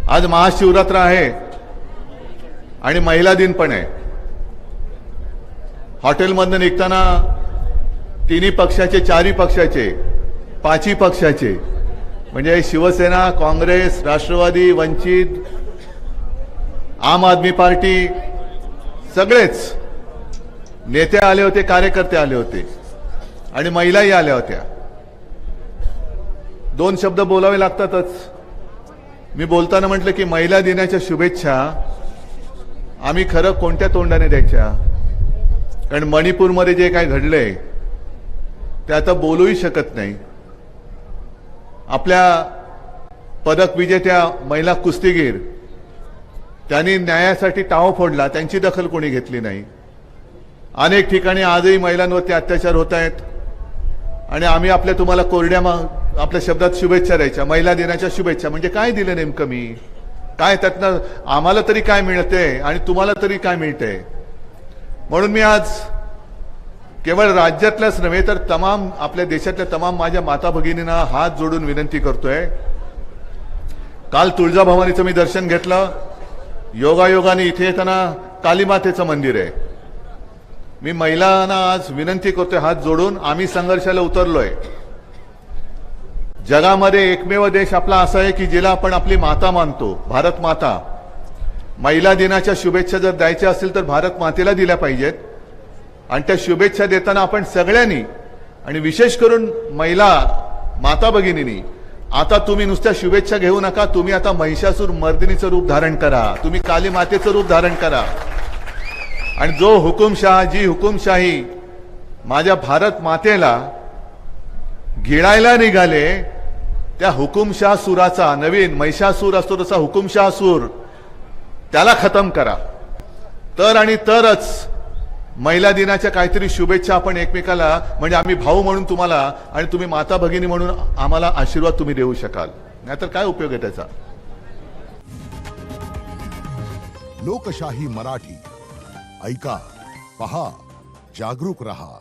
आज महाशिवरात्र आहे आणि महिला दिन पण आहे. हॉटेलमधनं निघताना तिन्ही पक्षाचे, चारही पक्षाचे, पाचही पक्षाचे म्हणजे शिवसेना, काँग्रेस, राष्ट्रवादी, वंचित, आम आदमी पार्टी सगळेच नेते आले होते, कार्यकर्ते आले होते आणि महिलाही आल्या होत्या. दोन शब्द बोलावे लागतातच. मी बोलताना म्हटलं की महिला दिनाच्या शुभेच्छा आम्ही खरं कोणत्या तोंडाने द्यायच्या, कारण मणिपूरमध्ये जे काय घडलंय ते आता बोलूही शकत नाही. आपल्या पदक विजेत्या महिला कुस्तीगीर त्यांनी न्यायासाठी टाहो फोडला, त्यांची दखल कोणी घेतली नाही. अनेक ठिकाणी आजही महिलांवरती अत्याचार होत आहेत आणि आम्ही तुम्हाला कोरड्या आपल्या शब्दात शुभेच्छा द्यायच्या. महिला दिनाच्या शुभेच्छा म्हणजे काय दिलं नेमकं मी? काय त्यातनं आम्हाला तरी काय मिळते आणि तुम्हाला तरी काय मिळते? म्हणून मी आज केवळ राज्यातल्याच नव्हे तर तमाम आपल्या देशातल्या तमाम माझ्या माता भगिनींना हात जोडून विनंती करतोय. काल तुळजाभवानीचं मी दर्शन घेतलं. योगायोगाने इथे येताना कालीमातेचं मंदिर आहे. मी महिलांना आज विनंती करतोय हात जोडून, आम्ही संघर्षाला उतरलोय. जगामध्ये एकमेव देश आपला असा आहे की जिला आपण आपली माता मानतो, भारत माता. महिला दिनाच्या शुभेच्छा जर द्यायच्या असतील तर भारत मातेला दिल्या पाहिजेत आणि त्या शुभेच्छा देताना आपण सगळ्यांनी आणि विशेष करून महिला माता भगिनींनी आता तुम्ही नुसत्या शुभेच्छा घेऊ नका. तुम्ही आता महिषासूर मर्दिनीचं रूप धारण करा, तुम्ही काली मातेचं रूप धारण करा आणि जो हुकुमशाह, जी हुकुमशाही माझ्या भारत मातेला गिळायला निघाले त्या हुकुमशाह सुराचा, नवीन महिषासूर असतो तसा हुकुमशाह सूर, त्याला खतम करा. तर आणि तरच महिला दिनाच्या काहीतरी शुभेच्छा आपण एकमेकाला, म्हणजे आम्ही भाऊ म्हणून तुम्हाला आणि तुम्ही माता भगिनी म्हणून आम्हाला आशीर्वाद तुम्ही देऊ शकाल. नाहीतर काय उपयोग आहे त्याचा? लोकशाही मराठी ऐका, पहा, जागरूक रहा.